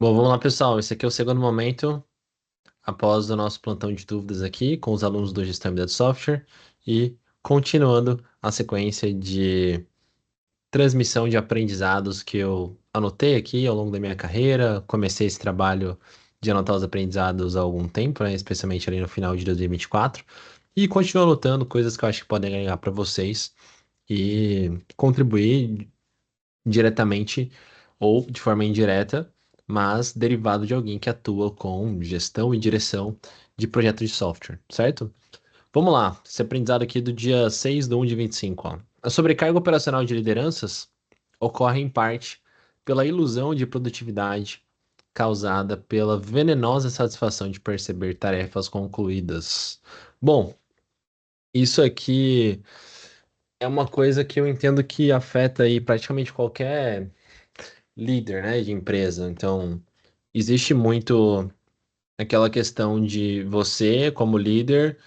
Bom, vamos lá, pessoal. Esse aqui é o segundo momento após o nosso plantão de dúvidas aqui com os alunos do Gestão Embedded Software e continuando a sequência de transmissão de aprendizados que eu anotei aqui ao longo da minha carreira. Comecei esse trabalho de anotar os aprendizados há algum tempo, né, especialmente ali no final de 2024, e continuo anotando coisas que eu acho que podem agregar para vocês e contribuir diretamente ou de forma indireta, mas derivado de alguém que atua com gestão e direção de projetos de software, certo? Vamos lá, esse aprendizado aqui do dia 6/1/25, ó. A sobrecarga operacional de lideranças ocorre em parte pela ilusão de produtividade causada pela venenosa satisfação de perceber tarefas concluídas. Bom, isso aqui é uma coisa que eu entendo que afeta aí praticamente qualquer líder, né, de empresa. Então, existe muito aquela questão de você, como líder,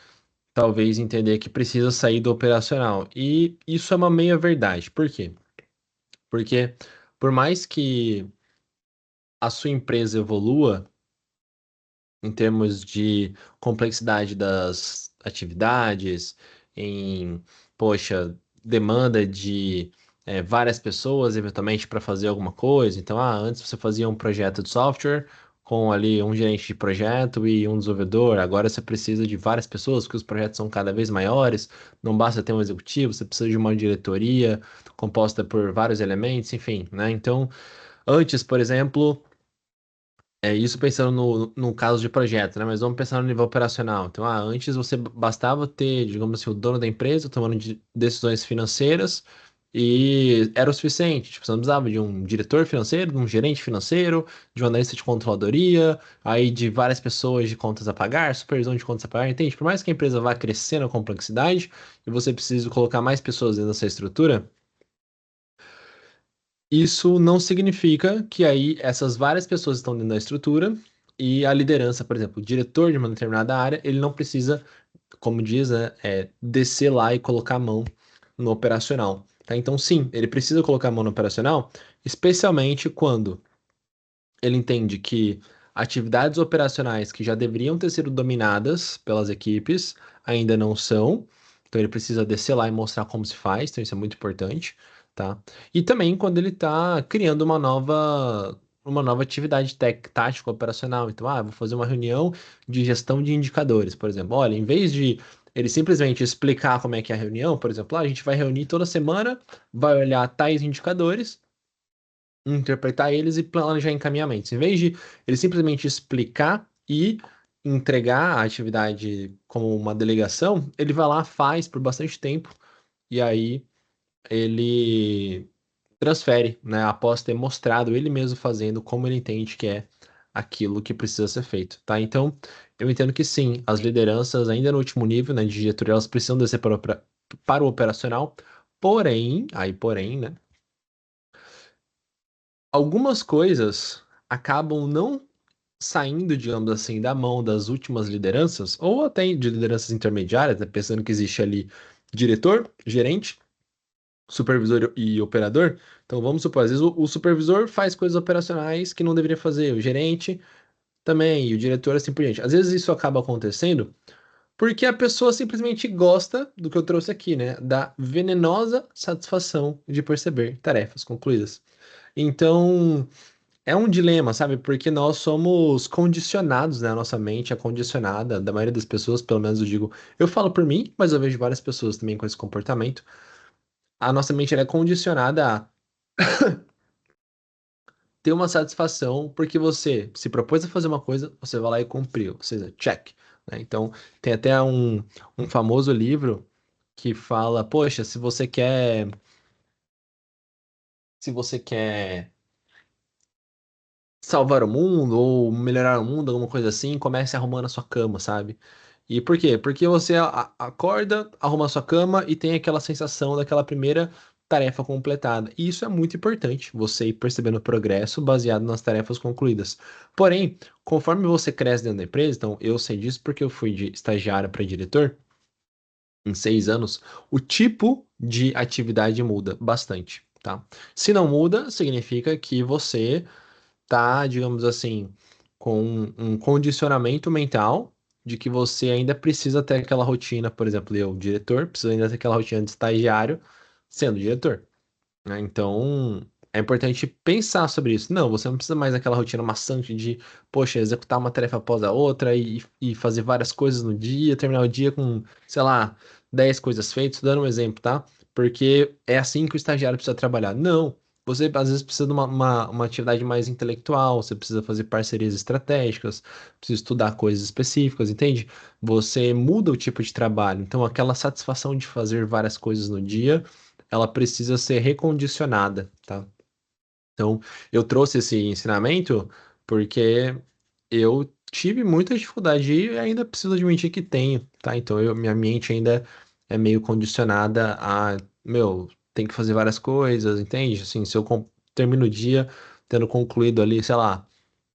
talvez entender que precisa sair do operacional. E isso é uma meia verdade. Por quê? Porque por mais que a sua empresa evolua em termos de complexidade das atividades, em, poxa, demanda de várias pessoas, eventualmente, para fazer alguma coisa. Então, antes você fazia um projeto de software com ali um gerente de projeto e um desenvolvedor. Agora você precisa de várias pessoas, porque os projetos são cada vez maiores. Não basta ter um executivo, você precisa de uma diretoria composta por vários elementos, enfim, né? Então, antes, por exemplo. Isso pensando no caso de projeto, né? Mas vamos pensar no nível operacional. Então, antes você bastava ter, digamos assim, o dono da empresa tomando decisões financeiras e era o suficiente. Tipo, você não precisava de um diretor financeiro, de um gerente financeiro, de um analista de controladoria, aí de várias pessoas de contas a pagar, supervisão de contas a pagar, entende? Por mais que a empresa vá crescendo a complexidade e você precise colocar mais pessoas dentro dessa estrutura, isso não significa que aí essas várias pessoas estão dentro da estrutura e a liderança, por exemplo, o diretor de uma determinada área, ele não precisa, como diz, né, descer lá e colocar a mão no operacional, tá? Então, sim, ele precisa colocar a mão no operacional, especialmente quando ele entende que atividades operacionais que já deveriam ter sido dominadas pelas equipes ainda não são. Então ele precisa descer lá e mostrar como se faz, então isso é muito importante, tá? E também quando ele está criando uma nova atividade tática operacional. Então, vou fazer uma reunião de gestão de indicadores, por exemplo. Olha, em vez de ele simplesmente explicar como é que é a reunião, por exemplo, a gente vai reunir toda semana, vai olhar tais indicadores, interpretar eles e planejar encaminhamentos. Em vez de ele simplesmente explicar e entregar a atividade como uma delegação, ele vai lá, faz por bastante tempo e aí ele transfere, né, após ter mostrado ele mesmo fazendo como ele entende que é aquilo que precisa ser feito, tá? Então, eu entendo que sim, as lideranças ainda no último nível, né, de diretoria, elas precisam descer para o operacional, porém, né, algumas coisas acabam não saindo, digamos assim, da mão das últimas lideranças, ou até de lideranças intermediárias, né, pensando que existe ali diretor, gerente, supervisor e operador. Então vamos supor, às vezes o supervisor faz coisas operacionais que não deveria fazer, o gerente também, e o diretor assim por diante. Às vezes isso acaba acontecendo porque a pessoa simplesmente gosta do que eu trouxe aqui, né? Da venenosa satisfação de perceber tarefas concluídas. Então, é um dilema, sabe? Porque nós somos condicionados, né? A nossa mente é condicionada, da maioria das pessoas, pelo menos eu digo, eu falo por mim, mas eu vejo várias pessoas também com esse comportamento. A nossa mente ela é condicionada a ter uma satisfação porque você se propôs a fazer uma coisa, você vai lá e cumpriu, ou seja, check, né? Então, tem até um famoso livro que fala, poxa, se você quer salvar o mundo ou melhorar o mundo, alguma coisa assim, comece arrumando a sua cama, sabe? E por quê? Porque você acorda, arruma a sua cama e tem aquela sensação daquela primeira tarefa completada. E isso é muito importante, você ir percebendo o progresso baseado nas tarefas concluídas. Porém, conforme você cresce dentro da empresa, então eu sei disso porque eu fui de estagiário para diretor em 6 anos, o tipo de atividade muda bastante, tá? Se não muda, significa que você tá, digamos assim, com um condicionamento mental de que você ainda precisa ter aquela rotina, por exemplo, eu, diretor, preciso ainda ter aquela rotina de estagiário sendo diretor, né? Então, é importante pensar sobre isso. Não, você não precisa mais daquela rotina maçante de, poxa, executar uma tarefa após a outra e fazer várias coisas no dia, terminar o dia com, sei lá, 10 coisas feitas, dando um exemplo, tá? Porque é assim que o estagiário precisa trabalhar. Não. Você às vezes precisa de uma atividade mais intelectual, você precisa fazer parcerias estratégicas, precisa estudar coisas específicas, entende? Você muda o tipo de trabalho. Então, aquela satisfação de fazer várias coisas no dia ela precisa ser recondicionada, tá? Então, eu trouxe esse ensinamento porque eu tive muita dificuldade e ainda preciso admitir que tenho, tá? Então, minha mente ainda é meio condicionada a, meu, tem que fazer várias coisas, entende? Assim, se eu termino o dia tendo concluído ali, sei lá,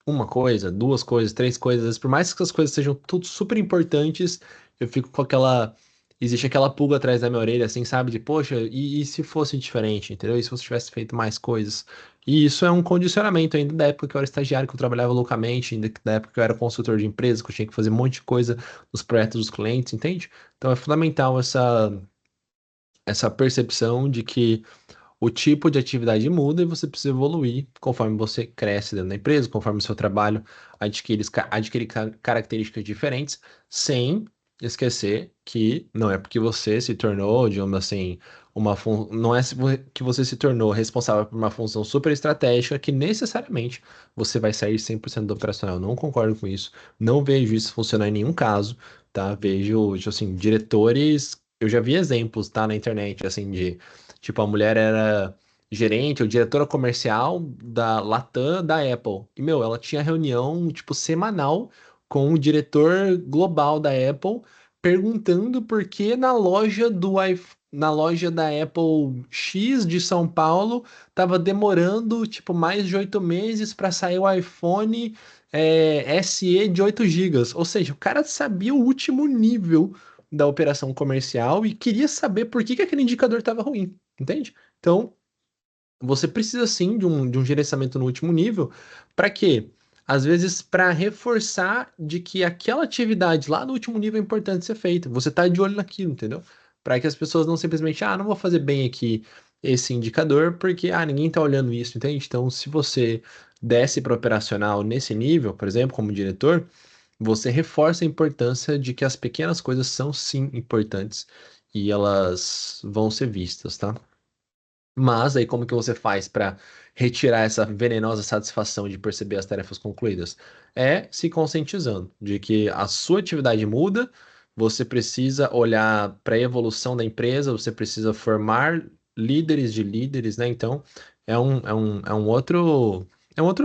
uma coisa, duas coisas, três coisas, por mais que essas coisas sejam tudo super importantes, eu fico com aquela. Existe aquela pulga atrás da minha orelha, assim, sabe? De, poxa, e se fosse diferente, entendeu? E se você tivesse feito mais coisas? E isso é um condicionamento ainda da época que eu era estagiário, que eu trabalhava loucamente, ainda da época que eu era consultor de empresa, que eu tinha que fazer um monte de coisa nos projetos dos clientes, entende? Então é fundamental essa percepção de que o tipo de atividade muda e você precisa evoluir conforme você cresce dentro da empresa, conforme o seu trabalho adquire características diferentes, sem esquecer que não é porque você se tornou, digamos assim, não é que você se tornou responsável por uma função super estratégica que necessariamente você vai sair 100% do operacional. Eu não concordo com isso, não vejo isso funcionar em nenhum caso, tá? Vejo, tipo assim, diretores, eu já vi exemplos, tá, na internet, assim, de tipo, a mulher era gerente ou diretora comercial da Latam da Apple. E, meu, ela tinha reunião, tipo, semanal com o diretor global da Apple, perguntando por que na loja da Apple X de São Paulo tava demorando, tipo, mais de 8 meses para sair o iPhone SE de 8 gigas. Ou seja, o cara sabia o último nível da operação comercial e queria saber por que que aquele indicador estava ruim. Entende? Então, você precisa sim de um gerenciamento no último nível. Para quê? Às vezes, para reforçar de que aquela atividade lá no último nível é importante ser feita. Você está de olho naquilo, entendeu? Para que as pessoas não simplesmente, não vou fazer bem aqui esse indicador, porque, ninguém está olhando isso, entende? Então, se você desce para operacional nesse nível, por exemplo, como diretor, você reforça a importância de que as pequenas coisas são sim importantes e elas vão ser vistas, tá? Mas aí como que você faz para retirar essa venenosa satisfação de perceber as tarefas concluídas? É se conscientizando de que a sua atividade muda, você precisa olhar para a evolução da empresa, você precisa formar líderes de líderes, né? Então, é um outro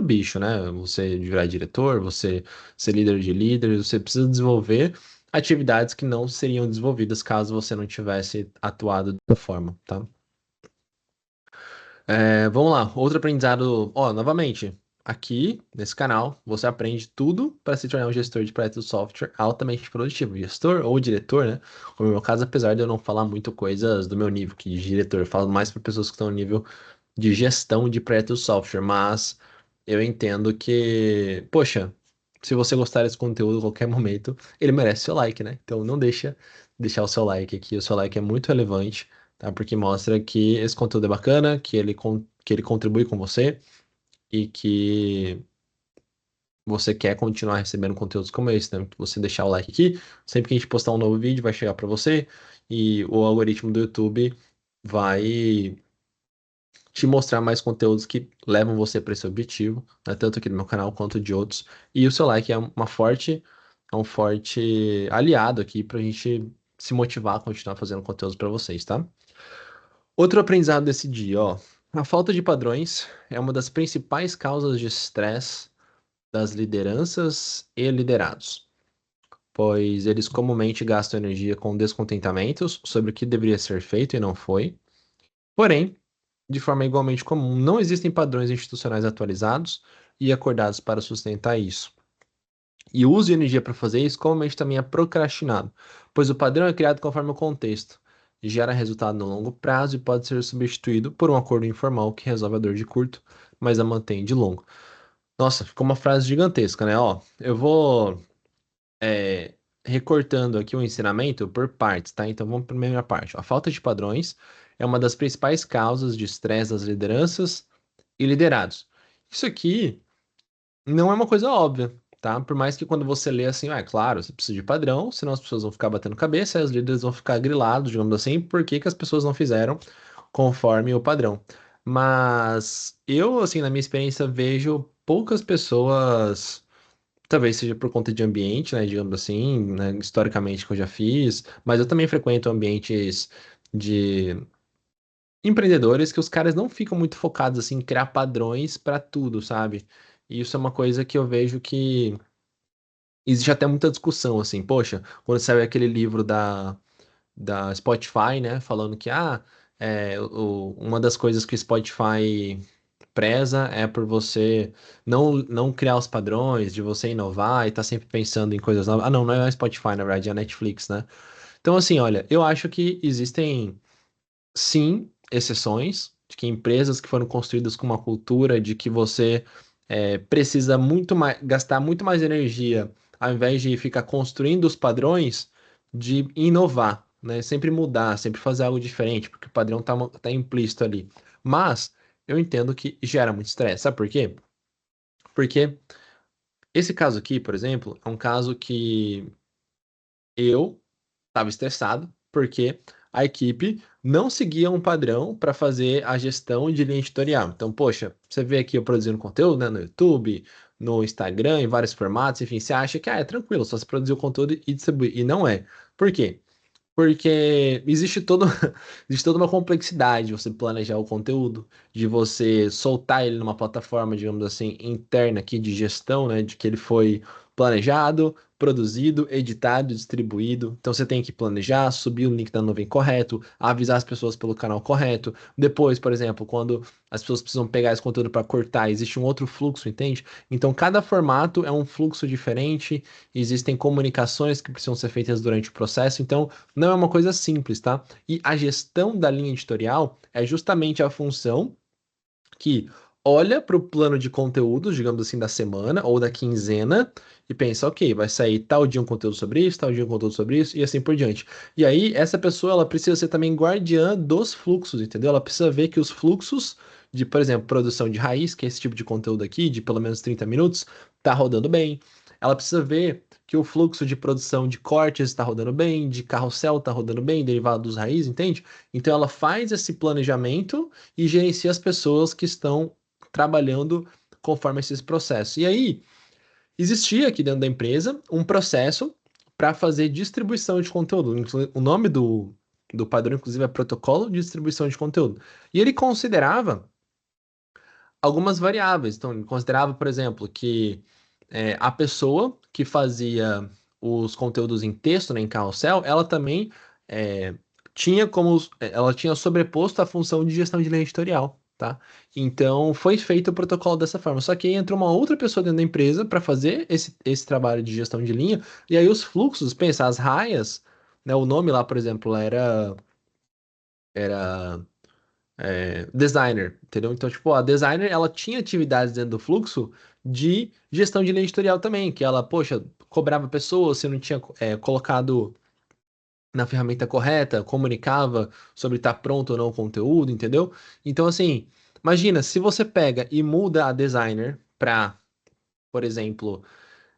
bicho, né? Você virar diretor, você ser líder de líderes, você precisa desenvolver atividades que não seriam desenvolvidas caso você não tivesse atuado dessa forma, tá? Vamos lá, outro aprendizado. Ó, novamente, aqui nesse canal você aprende tudo para se tornar um gestor de projetos de software altamente produtivo. Gestor ou diretor, né? Como no meu caso, apesar de eu não falar muito coisas do meu nível, que de diretor, eu falo mais para pessoas que estão no nível de gestão de projetos de software, mas eu entendo que, poxa, se você gostar desse conteúdo a qualquer momento, ele merece seu like, né? Então não deixa deixar o seu like aqui, o seu like é muito relevante, tá? Porque mostra que esse conteúdo é bacana, que ele contribui com você e que você quer continuar recebendo conteúdos como esse, né? Você deixar o like aqui, sempre que a gente postar um novo vídeo vai chegar para você e o algoritmo do YouTube vai te mostrar mais conteúdos que levam você para esse objetivo, né? Tanto aqui no meu canal quanto de outros. E o seu like é um forte aliado aqui para a gente se motivar a continuar fazendo conteúdos para vocês, tá? Outro aprendizado desse dia, ó. A falta de padrões é uma das principais causas de estresse das lideranças e liderados, pois eles comumente gastam energia com descontentamentos sobre o que deveria ser feito e não foi. Porém, de forma igualmente comum, não existem padrões institucionais atualizados e acordados para sustentar isso. E o uso de energia para fazer isso comumente também é procrastinado, pois o padrão é criado conforme o contexto, gera resultado no longo prazo e pode ser substituído por um acordo informal que resolve a dor de curto, mas a mantém de longo. Nossa, ficou uma frase gigantesca, né? Ó, eu vou é, recortando aqui o ensinamento por partes, tá? Então vamos para a primeira parte. A falta de padrões é uma das principais causas de estresse das lideranças e liderados. Isso aqui não é uma coisa óbvia, tá? Por mais que quando você lê assim, ah, é claro, você precisa de padrão, senão as pessoas vão ficar batendo cabeça e os líderes vão ficar grilados, digamos assim, por que que as pessoas não fizeram conforme o padrão. Mas eu, assim, na minha experiência, vejo poucas pessoas. Talvez seja por conta de ambiente, né, digamos assim, né, historicamente que eu já fiz, mas eu também frequento ambientes de empreendedores que os caras não ficam muito focados assim em criar padrões para tudo, sabe? E isso é uma coisa que eu vejo que existe até muita discussão assim, poxa, quando saiu aquele livro da Spotify, né, falando que uma das coisas que o Spotify preza é por você não criar os padrões, de você inovar e estar sempre pensando em coisas novas. Ah, não, não é a Spotify, na verdade, é a Netflix, né? Então, assim, olha, eu acho que existem, sim, exceções, de que empresas que foram construídas com uma cultura de que você precisa muito mais, gastar muito mais energia, ao invés de ficar construindo os padrões, de inovar, né? Sempre mudar, sempre fazer algo diferente, porque o padrão tá implícito ali. Mas eu entendo que gera muito estresse. Sabe por quê? Porque esse caso aqui, por exemplo, é um caso que eu estava estressado porque a equipe não seguia um padrão para fazer a gestão de linha editorial. Então, poxa, você vê aqui eu produzindo conteúdo, né, no YouTube, no Instagram, em vários formatos, enfim, você acha que é tranquilo, só você produzir o conteúdo e distribuir. E não é. Por quê? Porque existe toda uma complexidade de você planejar o conteúdo, de você soltar ele numa plataforma, digamos assim, interna aqui de gestão, né? De que ele foi planejado, produzido, editado, distribuído. Então você tem que planejar, subir o link da nuvem correto, avisar as pessoas pelo canal correto. Depois, por exemplo, quando as pessoas precisam pegar esse conteúdo para cortar, existe um outro fluxo, entende? Então cada formato é um fluxo diferente, existem comunicações que precisam ser feitas durante o processo. Então não é uma coisa simples, tá? E a gestão da linha editorial é justamente a função que olha para o plano de conteúdos, digamos assim, da semana ou da quinzena e pensa, ok, vai sair tal dia um conteúdo sobre isso, tal dia um conteúdo sobre isso e assim por diante. E aí, essa pessoa, ela precisa ser também guardiã dos fluxos, entendeu? Ela precisa ver que os fluxos de, por exemplo, produção de raiz, que é esse tipo de conteúdo aqui, de pelo menos 30 minutos, tá rodando bem. Ela precisa ver que o fluxo de produção de cortes está rodando bem, de carrossel está rodando bem, derivado dos raiz, entende? Então ela faz esse planejamento e gerencia as pessoas que estão trabalhando conforme esses processos. E aí, existia aqui dentro da empresa um processo para fazer distribuição de conteúdo. O nome do padrão, inclusive, é Protocolo de Distribuição de Conteúdo. E ele considerava algumas variáveis. Então, ele considerava, por exemplo, que a pessoa que fazia os conteúdos em texto, né, em carrossel, ela também é, ela tinha sobreposto a função de gestão de linha editorial, tá? Então, foi feito o protocolo dessa forma. Só que aí entrou uma outra pessoa dentro da empresa para fazer esse trabalho de gestão de linha, e aí os fluxos, pensa, as raias, né, o nome lá, por exemplo, era designer, entendeu? Então, tipo, a designer, ela tinha atividades dentro do fluxo de gestão de linha editorial também, que ela, poxa, cobrava pessoas, se não tinha colocado na ferramenta correta, comunicava sobre estar pronto ou não o conteúdo, entendeu? Então, assim, imagina, se você pega e muda a designer para, por exemplo,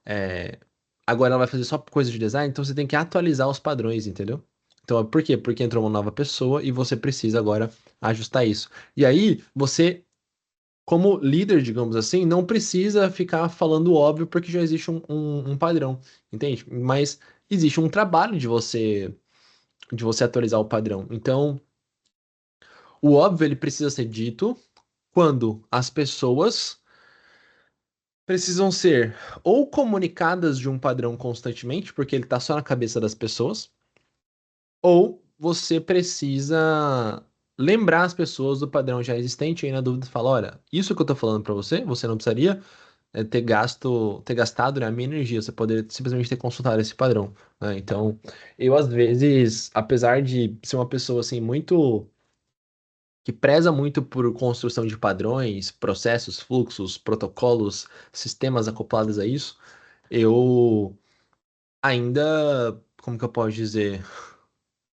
é, agora ela vai fazer só coisa de design, então você tem que atualizar os padrões, entendeu? Então, por quê? Porque entrou uma nova pessoa e você precisa agora ajustar isso. E aí, você, como líder, digamos assim, não precisa ficar falando o óbvio porque já existe um padrão, entende? Mas existe um trabalho de você atualizar o padrão. Então, o óbvio ele precisa ser dito quando as pessoas precisam ser ou comunicadas de um padrão constantemente, porque ele está só na cabeça das pessoas, ou você precisa lembrar as pessoas do padrão já existente e aí na dúvida fala, olha, isso que eu tô falando para você, você não precisaria ter gastado, né, a minha energia, você poderia simplesmente ter consultado esse padrão, né? Então, eu às vezes, apesar de ser uma pessoa assim muito que preza muito por construção de padrões, processos, fluxos, protocolos, sistemas acoplados a isso, eu ainda, como que eu posso dizer,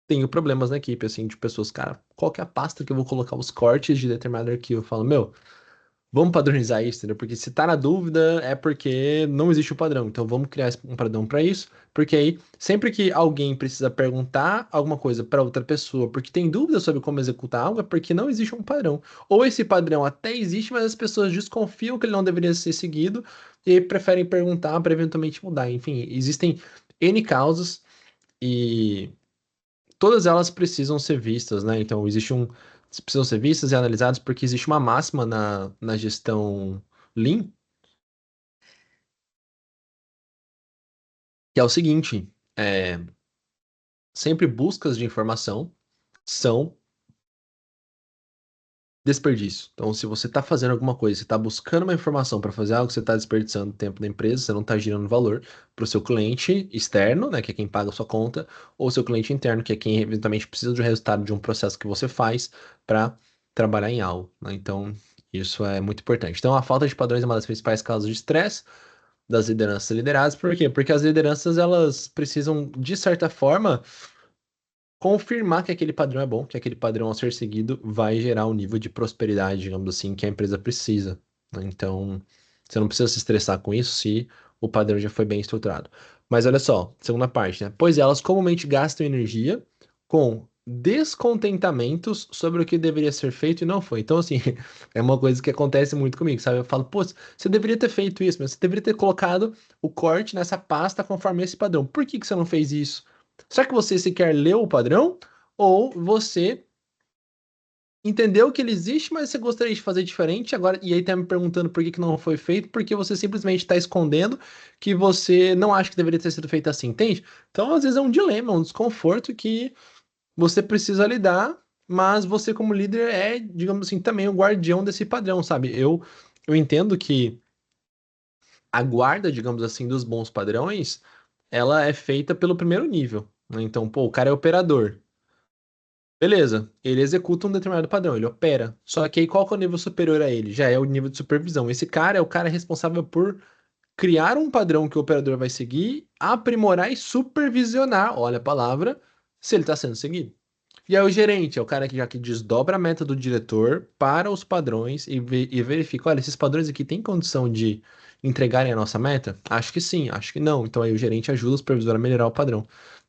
tenho problemas na equipe, assim, de pessoas, cara, qual que é a pasta que eu vou colocar os cortes de determinado arquivo? Eu falo, meu, vamos padronizar isso, entendeu? Porque se tá na dúvida é porque não existe o padrão. Então vamos criar um padrão para isso, porque aí sempre que alguém precisa perguntar alguma coisa para outra pessoa, porque tem dúvida sobre como executar algo, é porque não existe um padrão. Ou esse padrão até existe, mas as pessoas desconfiam que ele não deveria ser seguido e aí preferem perguntar para eventualmente mudar. Enfim, existem N causas e todas elas precisam ser vistas, né? Então, precisam ser vistas e analisadas porque existe uma máxima na gestão Lean, que é o seguinte, é, sempre buscas de informação são desperdício. Então, se você está fazendo alguma coisa, você está buscando uma informação para fazer algo, você está desperdiçando o tempo da empresa, você não está gerando valor para o seu cliente externo, né, que é quem paga a sua conta, ou seu cliente interno, que é quem eventualmente precisa do resultado de um processo que você faz para trabalhar em algo, né? Então, isso é muito importante. Então, a falta de padrões é uma das principais causas de estresse das lideranças lideradas. Por quê? Porque as lideranças, elas precisam, de certa forma, confirmar que aquele padrão é bom, que aquele padrão ao ser seguido vai gerar o nível de prosperidade, digamos assim, que a empresa precisa, né? Então, você não precisa se estressar com isso se o padrão já foi bem estruturado. Mas olha só, segunda parte, né? Pois elas comumente gastam energia com descontentamentos sobre o que deveria ser feito e não foi. Então, assim, é uma coisa que acontece muito comigo, sabe? Eu falo, pô, você deveria ter feito isso, mas você deveria ter colocado o corte nessa pasta conforme esse padrão. Por que que você não fez isso? Será que você sequer leu o padrão? Ou você entendeu que ele existe, mas você gostaria de fazer diferente agora, e aí tá me perguntando por que que não foi feito, porque você simplesmente está escondendo que você não acha que deveria ter sido feito assim, entende? Então, às vezes é um dilema, um desconforto que você precisa lidar, mas você como líder é, digamos assim, também o guardião desse padrão, sabe? Eu entendo que a guarda, digamos assim, dos bons padrões, ela é feita pelo primeiro nível, né? Então, pô, o cara é operador. Beleza, ele executa um determinado padrão, ele opera. Só que aí qual que é o nível superior a ele? Já é o nível de supervisão. Esse cara é o cara responsável por criar um padrão que o operador vai seguir, aprimorar e supervisionar, olha a palavra, se ele está sendo seguido. E aí o gerente é o cara que já que desdobra a meta do diretor para os padrões e verifica, olha, esses padrões aqui têm condição de entregarem a nossa meta? Acho que sim, acho que não. Então aí o gerente ajuda o supervisor a melhorar o padrão.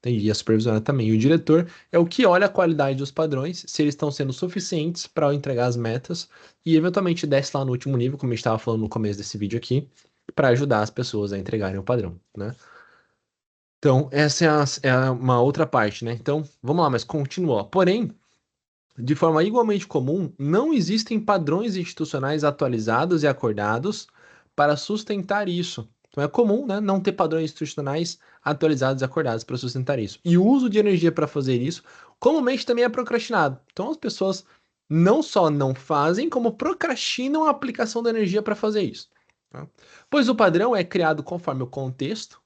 E a supervisora também. E o diretor é o que olha a qualidade dos padrões, se eles estão sendo suficientes para entregar as metas e eventualmente desce lá no último nível, como a gente estava falando no começo desse vídeo aqui, para ajudar as pessoas a entregarem o padrão, né? Então, essa é uma outra parte, né? Então, vamos lá, mas continua. Porém, de forma igualmente comum, não existem padrões institucionais atualizados e acordados para sustentar isso. Então é comum, né, não ter padrões institucionais atualizados e acordados para sustentar isso. E o uso de energia para fazer isso, comumente também é procrastinado. Então as pessoas não só não fazem, como procrastinam a aplicação da energia para fazer isso, tá? Pois o padrão é criado conforme o contexto,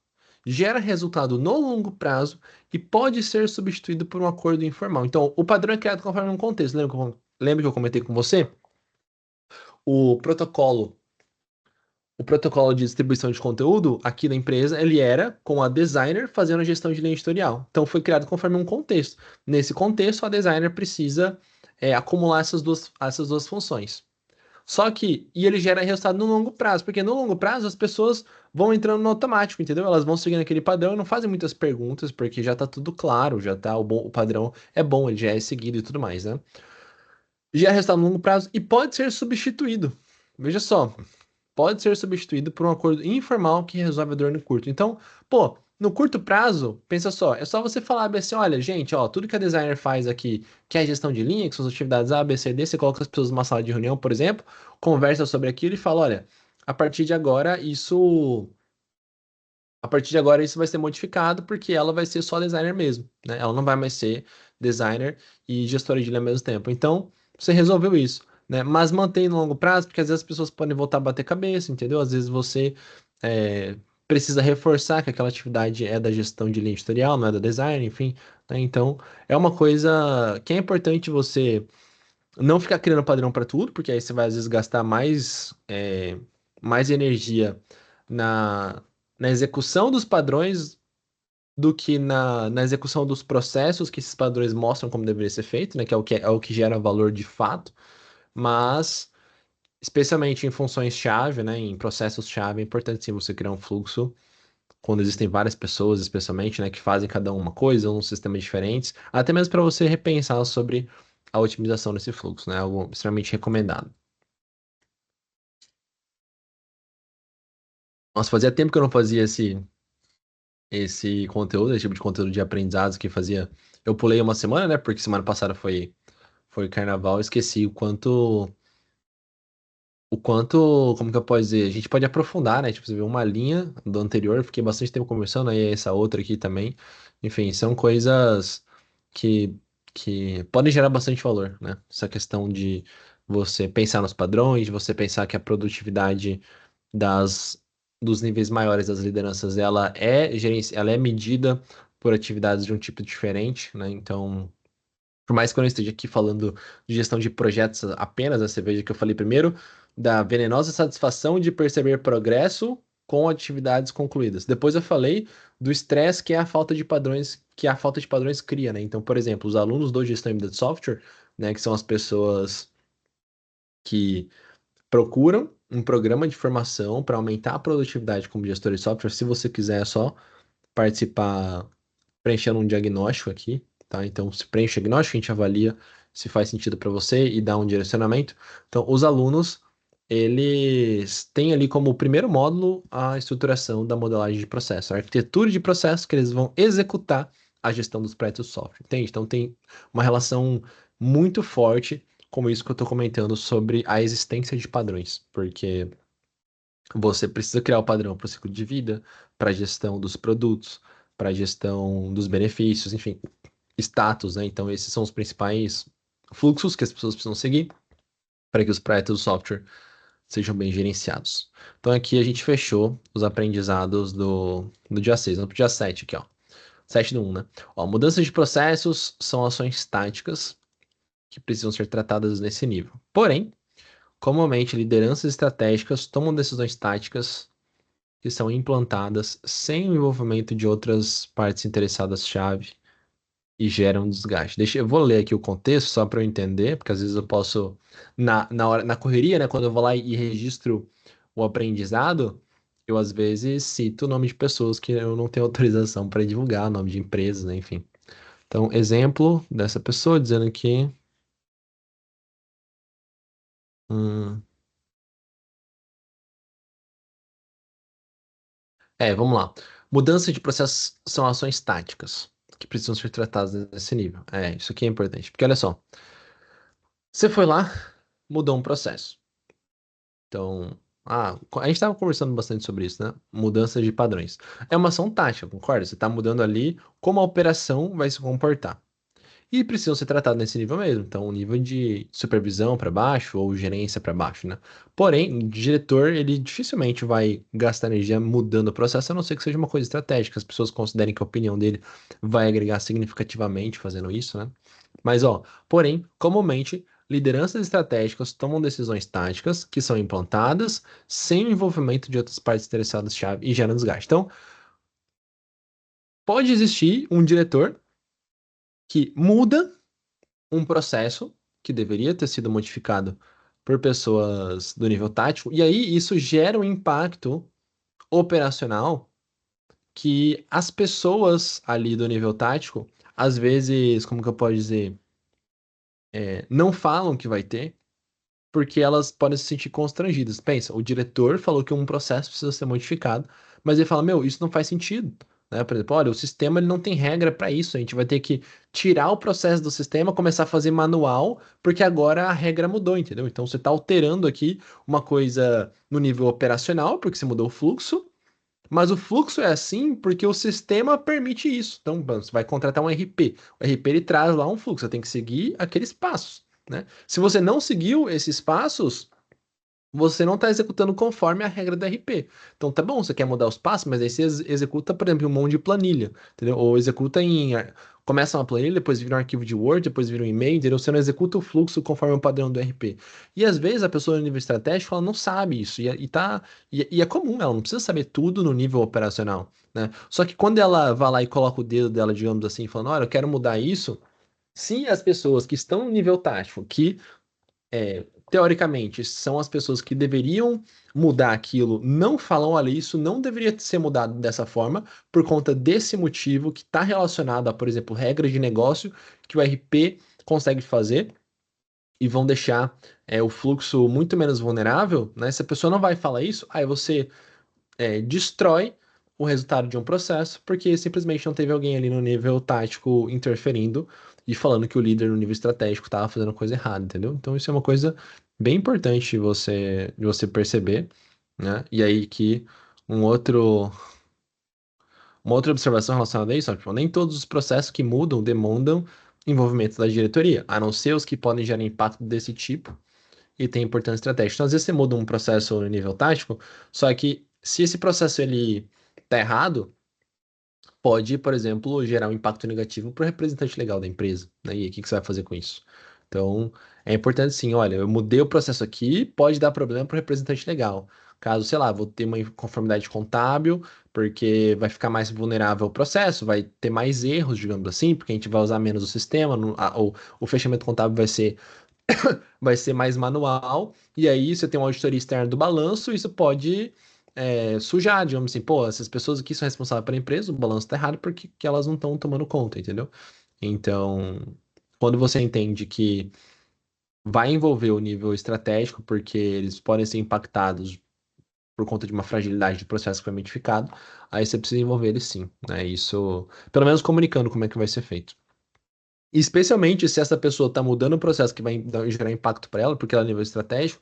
gera resultado no longo prazo e pode ser substituído por um acordo informal. Então, o padrão é criado conforme um contexto. Lembra que eu comentei com você? O protocolo, o protocolo de distribuição de conteúdo aqui da empresa, ele era com a designer fazendo a gestão de linha editorial. Então, foi criado conforme um contexto. Nesse contexto, a designer precisa acumular essas duas funções. Só que, e ele gera resultado no longo prazo, porque no longo prazo as pessoas vão entrando no automático, entendeu? Elas vão seguindo aquele padrão e não fazem muitas perguntas, porque já tá tudo claro, já tá o padrão é bom, ele já é seguido e tudo mais, né? Gera resultado no longo prazo e pode ser substituído. Veja só, pode ser substituído por um acordo informal que resolve a dor no curto. Então, pô, no curto prazo, pensa só, é só você falar assim, olha, gente, ó, tudo que a designer faz aqui, que é a gestão de linha, que são as atividades A, B, C, D, você coloca as pessoas numa sala de reunião, por exemplo, conversa sobre aquilo e fala, olha, a partir de agora isso vai ser modificado porque ela vai ser só designer mesmo, né? Ela não vai mais ser designer e gestora de linha ao mesmo tempo. Então, você resolveu isso, né? Mas mantém no longo prazo, porque às vezes as pessoas podem voltar a bater cabeça, entendeu? Às vezes você é, precisa reforçar que aquela atividade é da gestão de linha editorial, não é da design, enfim, né? Então, é uma coisa que é importante você Não ficar criando padrão para tudo, porque aí você vai às vezes gastar mais energia na, na execução dos padrões do que na execução dos processos que esses padrões mostram como deveria ser feito, né? Que é o que gera valor de fato. Mas, especialmente em funções-chave, né? Em processos-chave, é importante sim você criar um fluxo quando existem várias pessoas, especialmente, né? Que fazem cada uma coisa, um sistema diferentes, até mesmo para você repensar sobre a otimização desse fluxo, né? Algo extremamente recomendado. Nossa, fazia tempo que eu não fazia esse conteúdo, esse tipo de conteúdo de aprendizados que fazia. Eu pulei uma semana, né? Porque semana passada foi carnaval, eu esqueci como que eu posso dizer? A gente pode aprofundar, né? Tipo, você vê uma linha do anterior, eu fiquei bastante tempo conversando, aí essa outra aqui também. Enfim, são coisas que, que podem gerar bastante valor, né? Essa questão de você pensar nos padrões, de você pensar que a produtividade das, dos níveis maiores das lideranças, ela é medida por atividades de um tipo diferente, né? Então, por mais que eu não esteja aqui falando de gestão de projetos apenas, né? Você veja que eu falei primeiro da venenosa satisfação de perceber progresso com atividades concluídas. Depois eu falei do estresse que é a falta de padrões, que a falta de padrões cria, né? Então, por exemplo, os alunos do gestão de software, né, que são as pessoas que procuram um programa de formação para aumentar a produtividade como gestor de software. Se você quiser, é só participar preenchendo um diagnóstico aqui, tá? Então, se preenche o diagnóstico, a gente avalia se faz sentido para você e dá um direcionamento. Então, os alunos, eles têm ali como primeiro módulo a estruturação da modelagem de processo, a arquitetura de processo que eles vão executar a gestão dos projetos de software, entende? Então, tem uma relação muito forte como isso que eu estou comentando sobre a existência de padrões, porque você precisa criar o padrão para o ciclo de vida, para a gestão dos produtos, para a gestão dos benefícios, enfim, status, né? Então, esses são os principais fluxos que as pessoas precisam seguir para que os projetos do software sejam bem gerenciados. Então, aqui a gente fechou os aprendizados do dia 6. Vamos para o dia 7 aqui, ó. 7 do 1, né? Ó, mudanças de processos são ações táticas que precisam ser tratadas nesse nível. Porém, comumente, lideranças estratégicas tomam decisões táticas que são implantadas sem o envolvimento de outras partes interessadas-chave e geram desgaste. Eu vou ler aqui o contexto só para eu entender, porque às vezes eu posso, na correria, né, quando eu vou lá e registro o aprendizado, eu às vezes cito o nome de pessoas que eu não tenho autorização para divulgar, nome de empresas, né, enfim. Então, exemplo dessa pessoa dizendo que. hum, vamos lá. Mudança de processos são ações táticas que precisam ser tratadas nesse nível. Isso aqui é importante. Porque olha só, você foi lá, mudou um processo. Então, a gente estava conversando bastante sobre isso, né? Mudança de padrões. É uma ação tática, concorda? Você está mudando ali como a operação vai se comportar. E precisam ser tratados nesse nível mesmo. Então, o nível de supervisão para baixo ou gerência para baixo, né? Porém, o diretor, ele dificilmente vai gastar energia mudando o processo, a não ser que seja uma coisa estratégica. As pessoas considerem que a opinião dele vai agregar significativamente fazendo isso, né? Mas, ó, porém, comumente, lideranças estratégicas tomam decisões táticas que são implantadas sem o envolvimento de outras partes interessadas-chave e geram desgaste. Então, pode existir um diretor que muda um processo que deveria ter sido modificado por pessoas do nível tático, e aí isso gera um impacto operacional que as pessoas ali do nível tático, às vezes, como que eu posso dizer, não falam que vai ter, porque elas podem se sentir constrangidas. Pensa, o diretor falou que um processo precisa ser modificado, mas ele fala, meu, isso não faz sentido. Né? Por exemplo, olha, o sistema ele não tem regra para isso, a gente vai ter que tirar o processo do sistema, começar a fazer manual, porque agora a regra mudou, entendeu? Então você está alterando aqui uma coisa no nível operacional, porque você mudou o fluxo, mas o fluxo é assim porque o sistema permite isso. Então, você vai contratar um RP. O RP ele traz lá um fluxo, você tem que seguir aqueles passos, né? Se você não seguiu esses passos, você não está executando conforme a regra do RP. Então, tá bom, você quer mudar os passos, mas aí você executa, por exemplo, um monte de planilha, entendeu? Ou executa começa uma planilha, depois vira um arquivo de Word, depois vira um e-mail, entendeu? Você não executa o fluxo conforme o padrão do RP. E às vezes a pessoa no nível estratégico, ela não sabe isso, e é comum, ela não precisa saber tudo no nível operacional, né? Só que quando ela vai lá e coloca o dedo dela, digamos assim, falando, olha, eu quero mudar isso, se as pessoas que estão no nível tático, que teoricamente, são as pessoas que deveriam mudar aquilo, não falam, olha, isso não deveria ser mudado dessa forma, por conta desse motivo que está relacionado a, por exemplo, regras de negócio que o RP consegue fazer e vão deixar o fluxo muito menos vulnerável, né? Se a pessoa não vai falar isso, aí você destrói o resultado de um processo, porque simplesmente não teve alguém ali no nível tático interferindo e falando que o líder no nível estratégico estava fazendo coisa errada, entendeu? Então isso é uma coisa bem importante de você perceber, né? E aí que um outro, uma outra observação relacionada a isso, ó, tipo, nem todos os processos que mudam demandam envolvimento da diretoria, a não ser os que podem gerar impacto desse tipo e tem importância estratégica. Então, às vezes você muda um processo no nível tático, só que se esse processo ele tá errado, pode, por exemplo, gerar um impacto negativo para o representante legal da empresa, né? E aí, o que que você vai fazer com isso? Então, é importante sim, olha, eu mudei o processo aqui, pode dar problema para o representante legal. Caso, sei lá, vou ter uma inconformidade contábil, porque vai ficar mais vulnerável o processo, vai ter mais erros, digamos assim, porque a gente vai usar menos o sistema, o fechamento contábil vai ser mais manual, e aí você tem uma auditoria externa do balanço, isso pode sujar, digamos assim, pô, essas pessoas aqui são responsáveis pela empresa, o balanço tá errado porque que elas não estão tomando conta, entendeu? Então, quando você entende que vai envolver o nível estratégico, porque eles podem ser impactados por conta de uma fragilidade do processo que foi identificado, aí você precisa envolver eles sim, né? Isso, pelo menos comunicando como é que vai ser feito. Especialmente se essa pessoa está mudando o processo que vai gerar impacto para ela, porque ela é nível estratégico,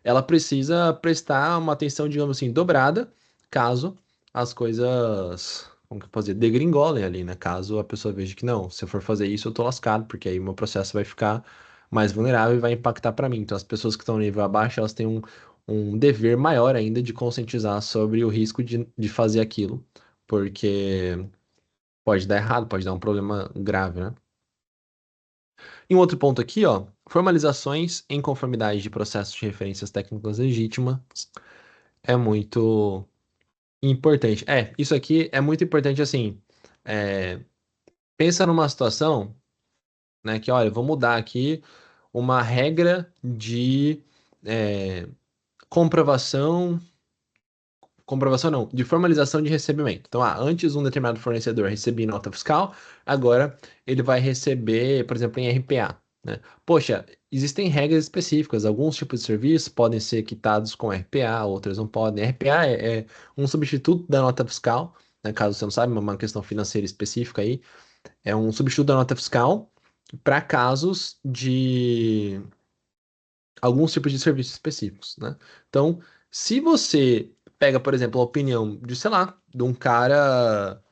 ela precisa prestar uma atenção, digamos assim, dobrada, caso as coisas, como que eu posso dizer, degringolem ali, né? Caso a pessoa veja que não, se eu for fazer isso, eu tô lascado, porque aí o meu processo vai ficar mais vulnerável e vai impactar para mim. Então, as pessoas que estão no nível abaixo, elas têm um dever maior ainda de conscientizar sobre o risco de fazer aquilo, porque pode dar errado, pode dar um problema grave, né? E um outro ponto aqui, ó, formalizações em conformidade de processos de referências técnicas legítimas é muito importante. Isso aqui é muito importante, assim, é, pensa numa situação, né, que, olha, eu vou mudar aqui uma regra de é, comprovação comprovação não, de formalização de recebimento. Então, antes um determinado fornecedor recebia nota fiscal, agora ele vai receber, por exemplo, em RPA, né? Poxa, existem regras específicas, alguns tipos de serviços podem ser quitados com RPA, outros não podem. RPA é um substituto da nota fiscal, né? Caso você não saiba, uma questão financeira específica aí, é um substituto da nota fiscal para casos de alguns tipos de serviços específicos, né? Então, se você pega, por exemplo, a opinião de, sei lá, de um cara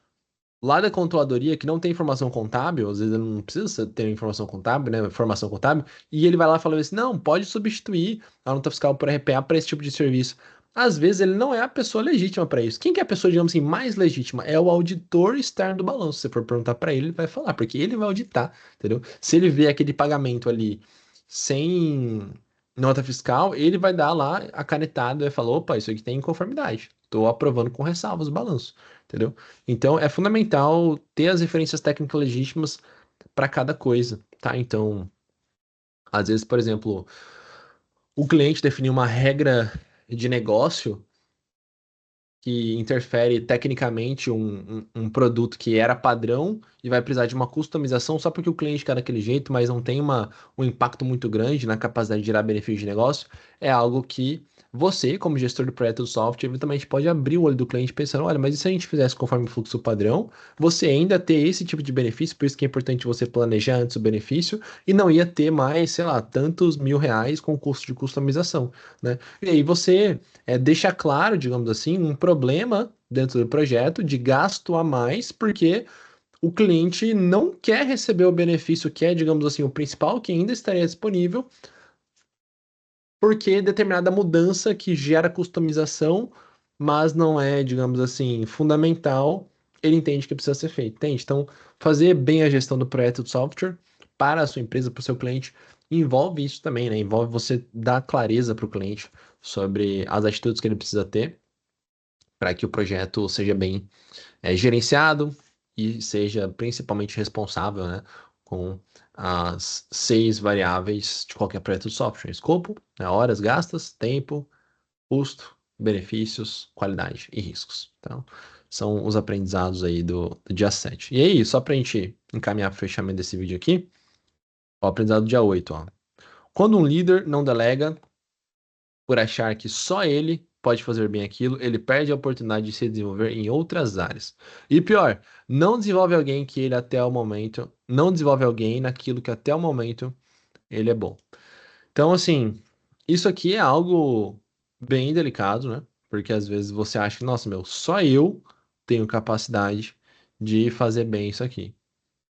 lá da controladoria que não tem informação contábil, às vezes ele não precisa ter informação contábil, né, formação contábil, e ele vai lá e fala assim, não, pode substituir a nota fiscal por RPA para esse tipo de serviço. Às vezes ele não é a pessoa legítima para isso. Quem que é a pessoa, digamos assim, mais legítima? É o auditor externo do balanço. Se você for perguntar para ele, ele vai falar, porque ele vai auditar, entendeu? Se ele vê aquele pagamento ali sem nota fiscal, ele vai dar lá a canetada e falar, opa, isso aqui tem inconformidade. Estou aprovando com ressalvas o balanço, entendeu? Então, é fundamental ter as referências técnicas legítimas para cada coisa, tá? Então, às vezes, por exemplo, o cliente definiu uma regra de negócio que interfere tecnicamente um produto que era padrão e vai precisar de uma customização só porque o cliente quer daquele jeito, mas não tem um impacto muito grande na capacidade de gerar benefício de negócio, é algo que você, como gestor do projeto do software, eventualmente pode abrir o olho do cliente pensando, olha, mas e se a gente fizesse conforme o fluxo padrão, você ainda ter esse tipo de benefício, por isso que é importante você planejar antes o benefício, e não ia ter mais, sei lá, tantos R$ 1.000 com custo de customização, né? E aí você deixa claro, digamos assim, um problema dentro do projeto de gasto a mais, porque o cliente não quer receber o benefício que é, digamos assim, o principal, que ainda estaria disponível, porque determinada mudança que gera customização, mas não é, digamos assim, fundamental, ele entende que precisa ser feito, entende? Então, fazer bem a gestão do projeto de software para a sua empresa, para o seu cliente, envolve isso também, né? Envolve você dar clareza para o cliente sobre as atitudes que ele precisa ter para que o projeto seja bem gerenciado e seja principalmente responsável, né, com as 6 variáveis de qualquer projeto de software: escopo, né, horas gastas, tempo, custo, benefícios, qualidade e riscos. Então, são os aprendizados aí do dia 7. E aí, só para a gente encaminhar para o fechamento desse vídeo aqui, o aprendizado do dia 8, ó. Quando um líder não delega por achar que só ele pode fazer bem aquilo, ele perde a oportunidade de se desenvolver em outras áreas. E pior, não desenvolve alguém que ele até o momento, não desenvolve alguém naquilo que até o momento ele é bom. Então, assim, isso aqui é algo bem delicado, né? Porque às vezes você acha que, nossa, meu, só eu tenho capacidade de fazer bem isso aqui.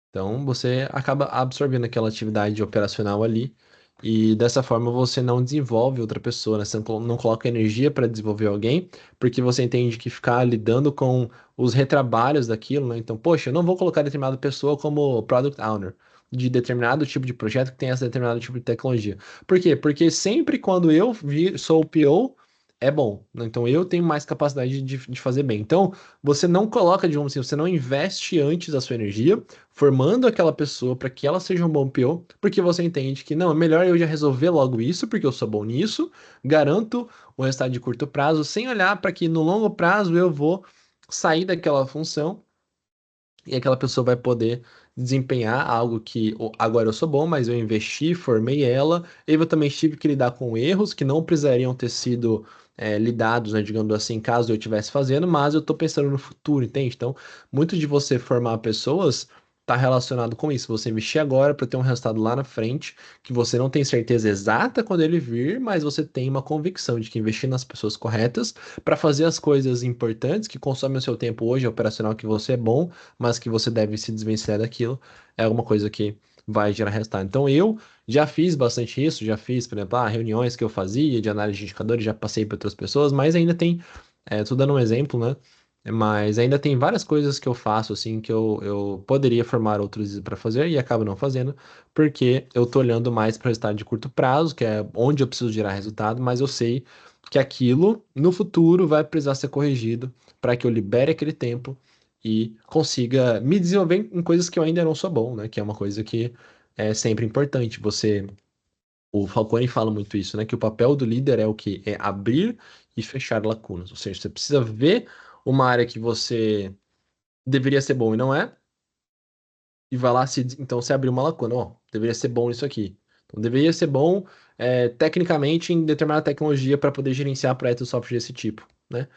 Então você acaba absorvendo aquela atividade operacional ali e dessa forma você não desenvolve outra pessoa, né? Você não coloca energia para desenvolver alguém, porque você entende que ficar lidando com os retrabalhos daquilo, né? Então, poxa, eu não vou colocar determinada pessoa como product owner de determinado tipo de projeto que tem essa determinado tipo de tecnologia. Por quê? Porque sempre quando sou o PO, é bom, né? Então eu tenho mais capacidade de fazer bem. Então, você não coloca, digamos assim, você não investe antes a sua energia formando aquela pessoa para que ela seja um bom PO, porque você entende que não, é melhor eu já resolver logo isso, porque eu sou bom nisso, garanto o resultado de curto prazo, sem olhar para que no longo prazo eu vou sair daquela função e aquela pessoa vai poder desempenhar algo que agora eu sou bom, mas eu investi, formei ela, eu também tive que lidar com erros que não precisariam ter sido lidados, né, digamos assim, caso eu estivesse fazendo, mas eu estou pensando no futuro, entende? Então, muito de você formar pessoas está relacionado com isso. Você investir agora para ter um resultado lá na frente, que você não tem certeza exata quando ele vir, mas você tem uma convicção de que investir nas pessoas corretas para fazer as coisas importantes que consomem o seu tempo hoje, operacional, que você é bom, mas que você deve se desvencilhar daquilo, é alguma coisa que vai gerar resultado. Então eu já fiz bastante isso, já fiz, por exemplo, reuniões que eu fazia de análise de indicadores, já passei para outras pessoas, mas ainda tem, tô dando um exemplo, né? Mas ainda tem várias coisas que eu faço, assim, que eu poderia formar outros para fazer e acabo não fazendo, porque eu tô olhando mais para o resultado de curto prazo, que é onde eu preciso gerar resultado, mas eu sei que aquilo no futuro vai precisar ser corrigido para que eu libere aquele tempo e consiga me desenvolver em coisas que eu ainda não sou bom, né? Que é uma coisa que é sempre importante. O Falcone fala muito isso, né? Que o papel do líder é o quê? É abrir e fechar lacunas. Ou seja, você precisa ver uma área que você deveria ser bom e não é, e vai lá então você abriu uma lacuna, ó, deveria ser bom isso aqui. Então deveria ser bom tecnicamente em determinada tecnologia para poder gerenciar projetos de software desse tipo, né?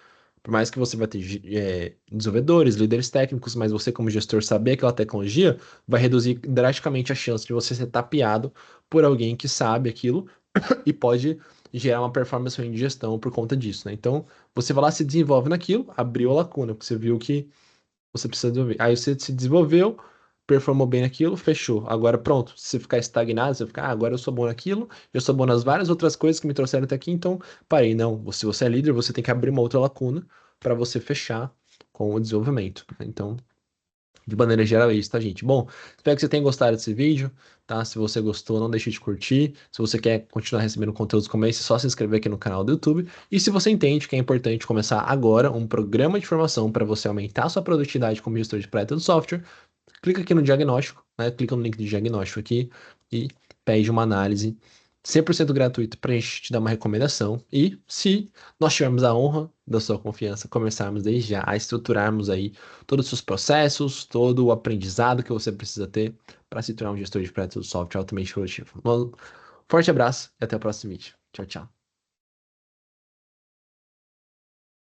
Por mais que você vai ter desenvolvedores, líderes técnicos, mas você como gestor saber aquela tecnologia vai reduzir drasticamente a chance de você ser tapeado por alguém que sabe aquilo e pode gerar uma performance ruim de gestão por conta disso, né? Então, você vai lá, se desenvolve naquilo, abriu a lacuna, porque você viu que você precisa desenvolver. Aí você se desenvolveu, performou bem naquilo, fechou. Agora pronto, se você ficar estagnado, você ficar, agora eu sou bom naquilo, eu sou bom nas várias outras coisas que me trouxeram até aqui, então parei. Não, se você é líder, você tem que abrir uma outra lacuna para você fechar com o desenvolvimento, né? Então, de maneira geral é isso, tá, gente? Bom, espero que você tenha gostado desse vídeo, tá? Se você gostou, não deixe de curtir. Se você quer continuar recebendo conteúdos como esse, é só se inscrever aqui no canal do YouTube. E se você entende que é importante começar agora um programa de formação para você aumentar a sua produtividade como gestor de projeto do software, clica aqui no diagnóstico, né? Clica no link de diagnóstico aqui e pede uma análise 100% gratuita para a gente te dar uma recomendação. E se nós tivermos a honra da sua confiança, começarmos desde já a estruturarmos aí todos os seus processos, todo o aprendizado que você precisa ter para se tornar um gestor de projetos de software altamente produtivo. Um forte abraço e até o próximo vídeo. Tchau, tchau.